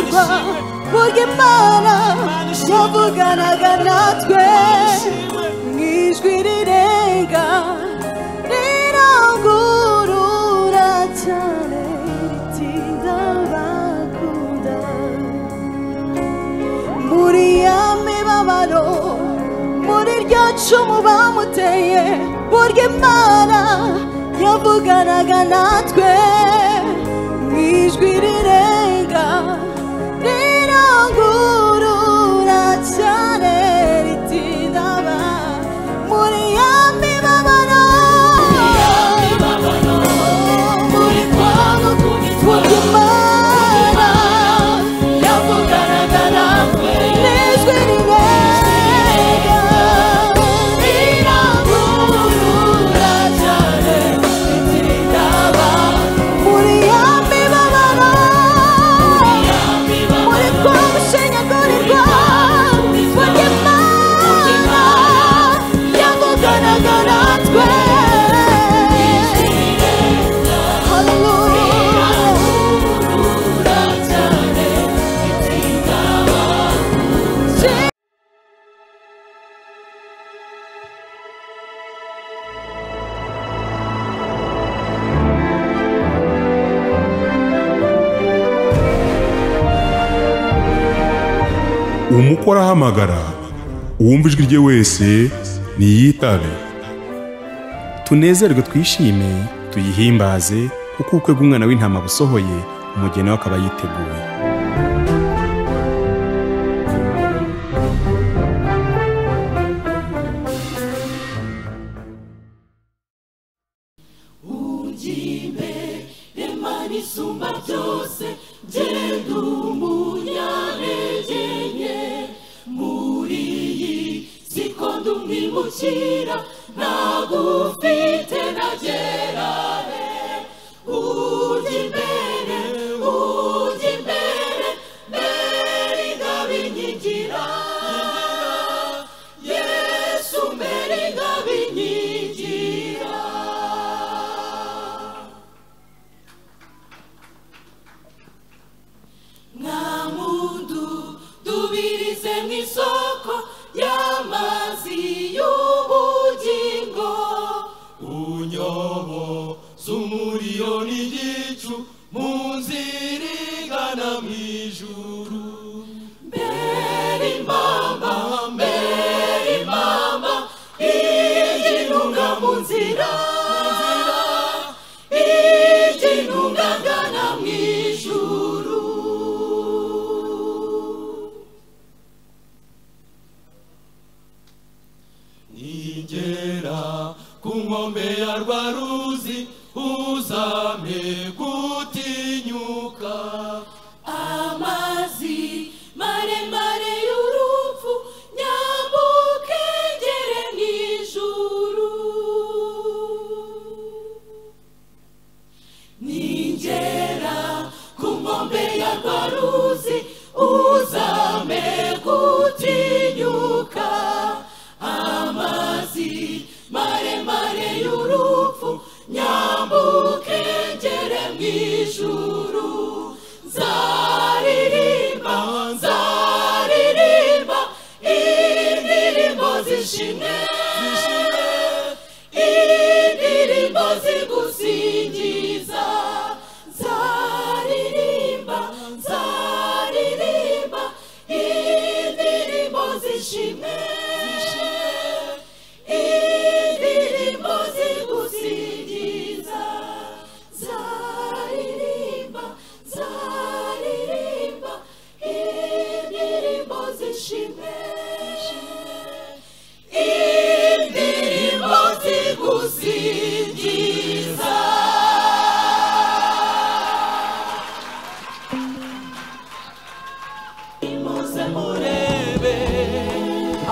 kunezerwa burya Imana yavuganaga natwe mw'ijwi rirenga rirangurura cyane riti ndabakunda muri ya mibabaro muri rya cumu bamuteye burya Imana yavuganaga natwe mw'ijwi rirenga rirangurura cyane riti ndaba muri ya mibabaro muri kwabo burya Imana yavuganaga natwe mw'ijwi rirenga rirangurura cyane riti ndaba muri ya mibabaro muri kwabo gushenyagurirwa burya Imana yavuganaga natwe. umukora ahamagara uwumva ijwi rye wese niyitabe. Tunezerwe twishime tuyihimbaze kuko ubukwe bw'umwana w'intama busohoye umugeni we akaba yiteguye. Isumba byose genda umunyaregenye muri iyi sikondo umwimukira nagufite nagerare ujya imbere mbere ingabinyigira Yesu mbere ingabinyigira. Namundu dubirize mw'isoko y'amazi y'ubugingo unyobo z'umuriro n'igicu mu nzira igana mw'ijuru mbere impamba iginunga mu nzira iginunga gana mw'ijuru. Nigera ku nkombe ya rwa ruzi uzame gutinyuka amazi maremare y'urupfu nyambuke ngere mw'ijuru. Nigera ku nkombe ya rwa ruzi uzame gutinyuka amazi maremare y'urupfu nyambuke ngere mw'ijuru. Nzaririmba indirimbo zishimwe indirimbo zigusingiza nzaririmba indirimbo zishimwe indirimbo zigusingiza nzaririmba indirimbo zishimwe indirimbo zigusingiza. Muze murebe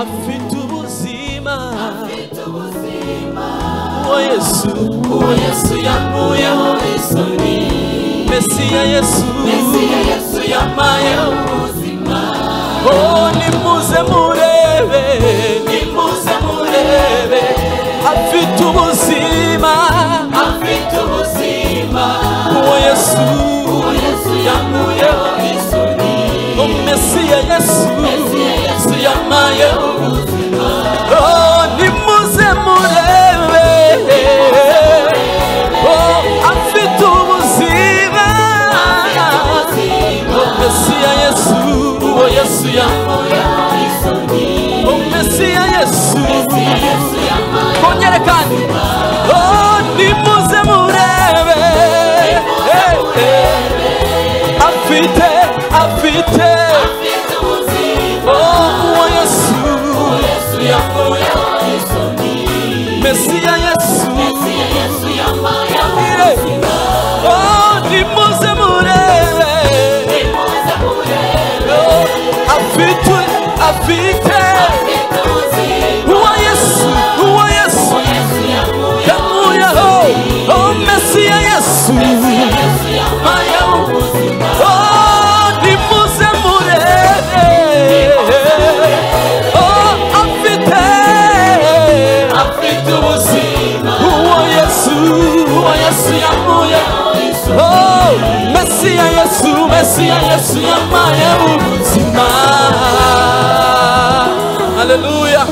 afite ubuzima uwo Yesu yamuyeho isoni Mesiya Yesu yamayeho ubuzima. Oh nimuze murebe afite ubuzima uwo Yesu yamuyeho isoni Mesiya Yesu, Yesu yamaye ubuzima. Oh, nimuze murebe, oh, afite ubuzima. Oh, Mesiya Yesu, oh, Yesu yamaye isoni. Oh, Mesiya Yesu, kongere kandi. Oh, nimuze murebe, afite oh Yesu yamaye isoni. Mesiya Yesu yamaye ubuzima. Oh, nimuze murebe, oh, afite uwa Yesu yamuye. Oh, Mesiya Yesu yamaye ubuzima. Oh, nimuze murebe, oh, afite ubuzima. Uwa Yesu yamuye. Oh, Mesiya Yesu yamaye ubuzima. Hallelujah.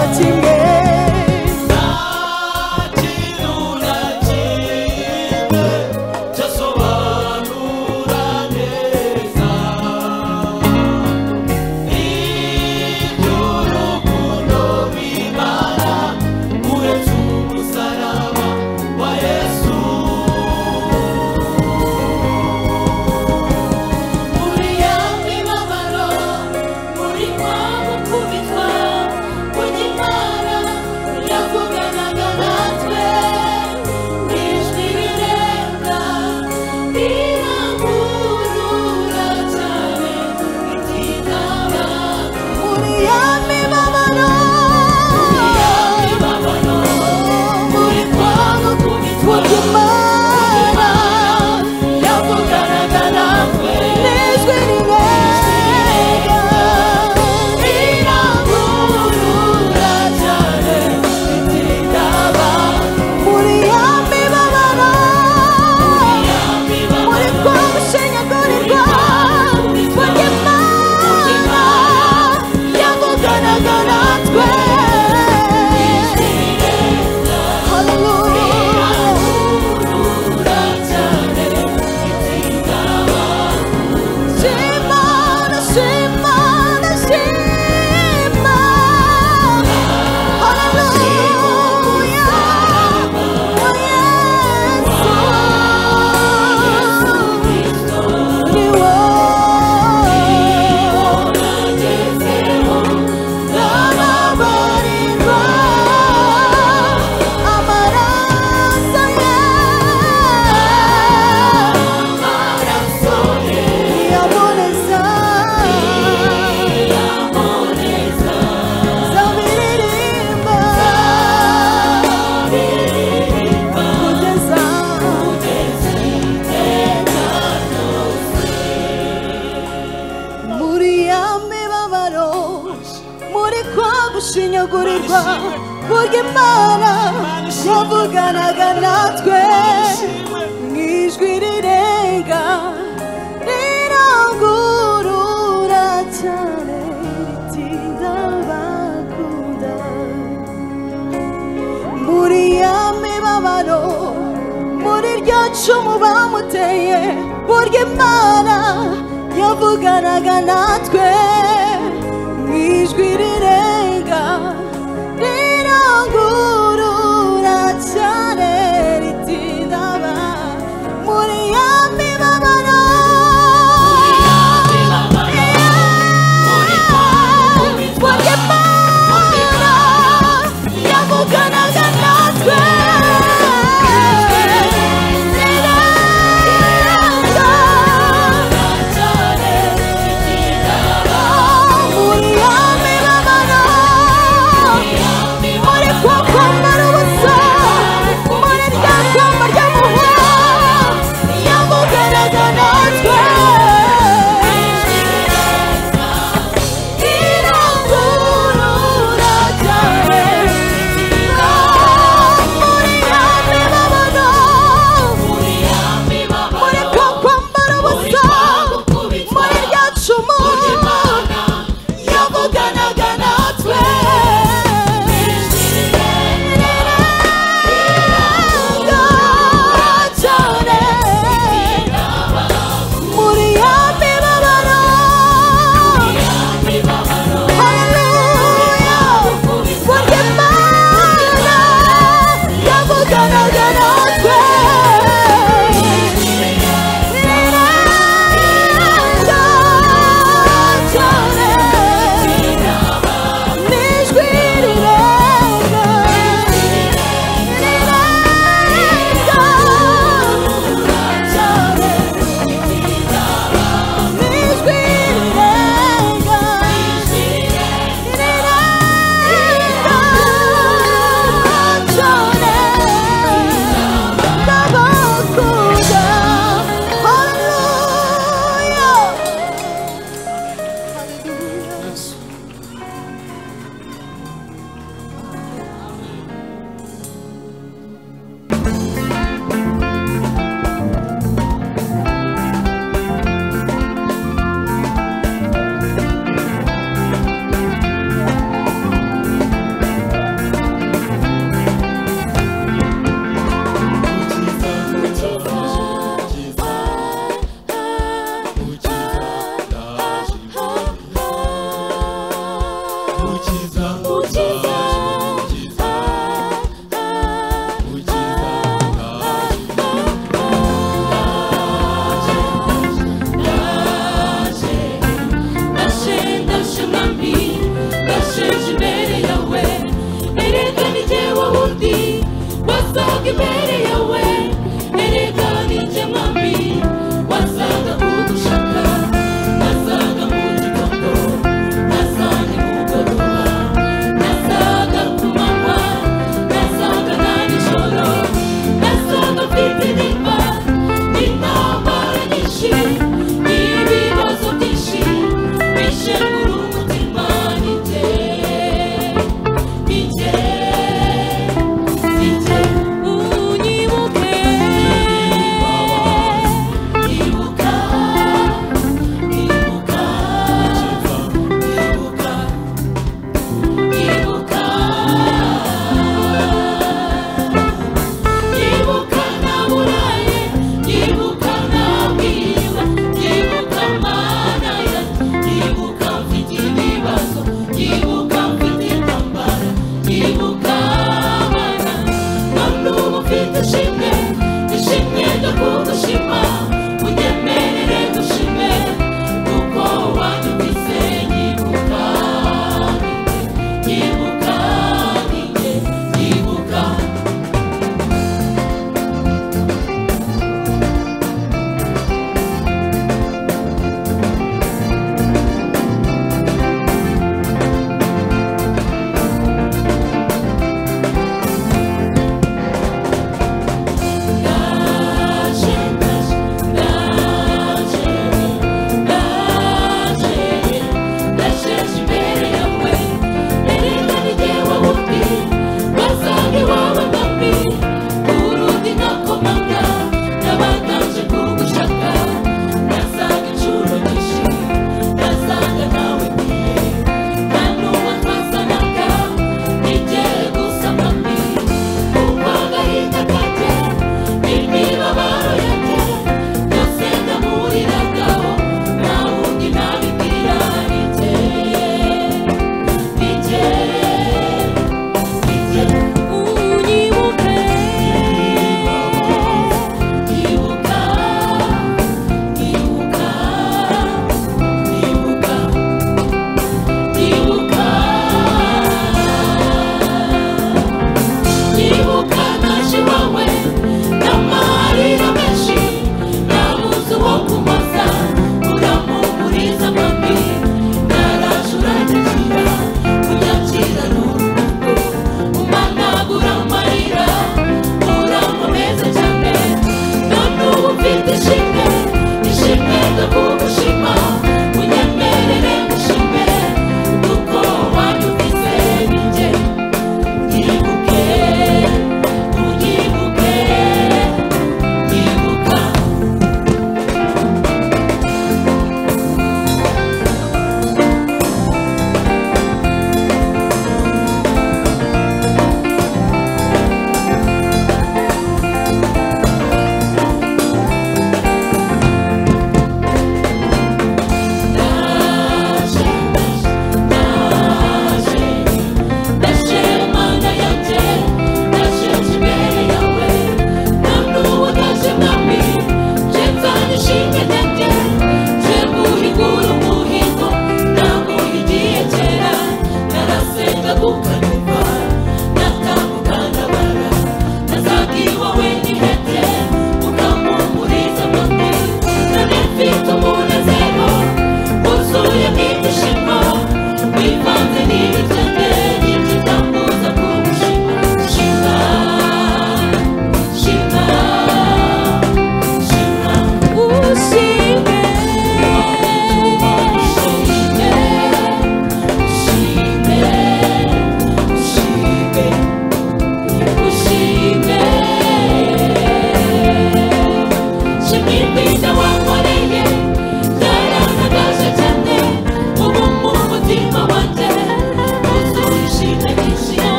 na kimwe gushinyagurirwa burya Imana yavuganaga natwe n'ijwi rirenga rirangurura cyane riti ndabakunda muri ya mibabaro muri rya cumu bamuteye burya Imana yavuganaga natwe